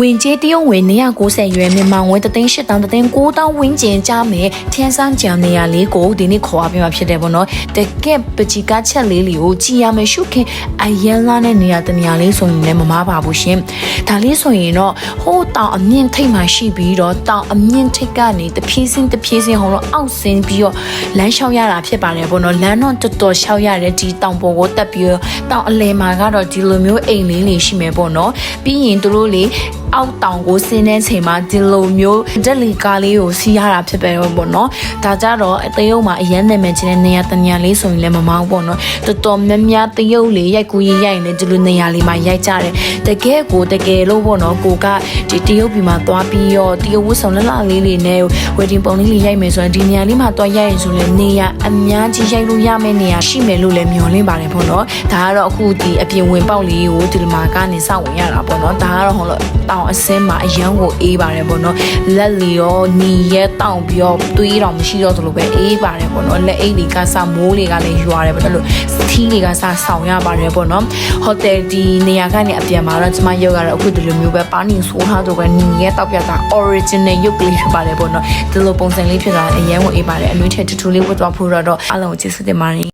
ဝင်ကျေးတရုတ်ဝင်190ရွယ်မြန်မာငွေ3,800,9,000ဝန်းကျင်ကြမယ်ထန်းစမ်းကြံနေရလေးကိုဒီနေ့ခေါ်ပြမှာဖြစ်တယ်ပေါ့နော်တကက်ပကြီးကချက်လေးကိုကြည်ရမယ်ရှုခင်အရန်လာတဲ့နေရာတနေရာလေးဆိုရင်လည်းမမားပါဘူးရှင်ဒါလေးဆိုရင်တော့ဟိုးတောင်အမြင့်ထိပ်မှာရှိပြီးတော့တောင်အမြင့်ထိပ်ကနေတဖြည်းစင်းဟိုတော့အောက်ဆင်းပြီးတော့လမ်းလျှောက်ရတာဖြစ်ပါတယ်ပေါ့နော်လမ်းတော့တော်တော်လျှောက်ရတယ်ဒီတောင်ပေါ်ကိုတက်ပြီးတော့တောင်အလယ်မှာကတော့ဒီလိုမျိုးအိမ်လေးတွေရှိမယ်ပေါ့နော်ပြီးရင်တို့လို့လေအောက်တောင်ကိုဆင်းတဲ့ချိန်မှာဒီလိုမျိုးဒက်လီကားလေးကိုစီးရတာဖြစ်ပဲပေါ့နော်ဒါကြတော့တရုတ်မှာအရန်နာမည်ကြီးတဲ့နေရာတနေရာလေးဆိုရင်လည်းမမောင်းပေါ့နော်တော်တော်များများတရုတ်လေးရိုက်ကူးရိုက်ရင်လည်းဒီလိုနေရာလေးမှာရိုက်ကြတယ်တကယ်လို့ပေါ့နော်ကိုကဒီတရုတ်ပြည်မှာသွားပြီးတော့တရုတ်ဝတ်ဆောင်လက်လေးတွေနဲ့ဝေဒင်ပုံလေးရိုက်မယ်ဆိုရင်ဒီနေရာလေးမှာသွားရိုက်ရင်ဆိုလည်းနေရာအများကြီးရိုက်လို့ရမယ့်နေရာရှိမယ်လို့လည်းမျှော်လင့်ပါတယ်ပေါ့နော်ဒါကတော့အခုဒီအပြင်ဝင်ပေါက်လေးကိုဒီမှာကနေစောင့်ဝင်ရတာပေါ့နော်ဒါကတော့ဟိုတောင်အစင်းမှာအရန်ကိုအေးပါတယ်ပေါ့နော်လက်လီရောညီရဲတောင်ပြီးတော့သွေးတော်မရှိတော့သလိုပဲအေးပါတယ်ပေါ့နော်လက်အိတ်တွေကစမိုးတွေကလည်းရွာတယ်ပေါ့နော်သီးတွေကစဆောင်ရပါတယ်ပေါ့နော်ဟိုတယ်ဒီနေရာကနေအပြန်မှာတော့ကျွန်မရုပ်ကတော့အခုဒီလိုမျိုးပဲပါနေဆိုးထားတော့ပဲညီရဲတောက်ပြတာ original ရုပ်ကလေးဖြစ်ပါတယ်ပေါ့နော်ဒီလိုပုံစံလေးဖြစ်တာအရန်ကိုအေးပါတယ်အနွေးထက်ထူထူလေးဝတ်သွားဖို့တော့အားလုံးကိုကျေးဇူးတင်ပါတယ်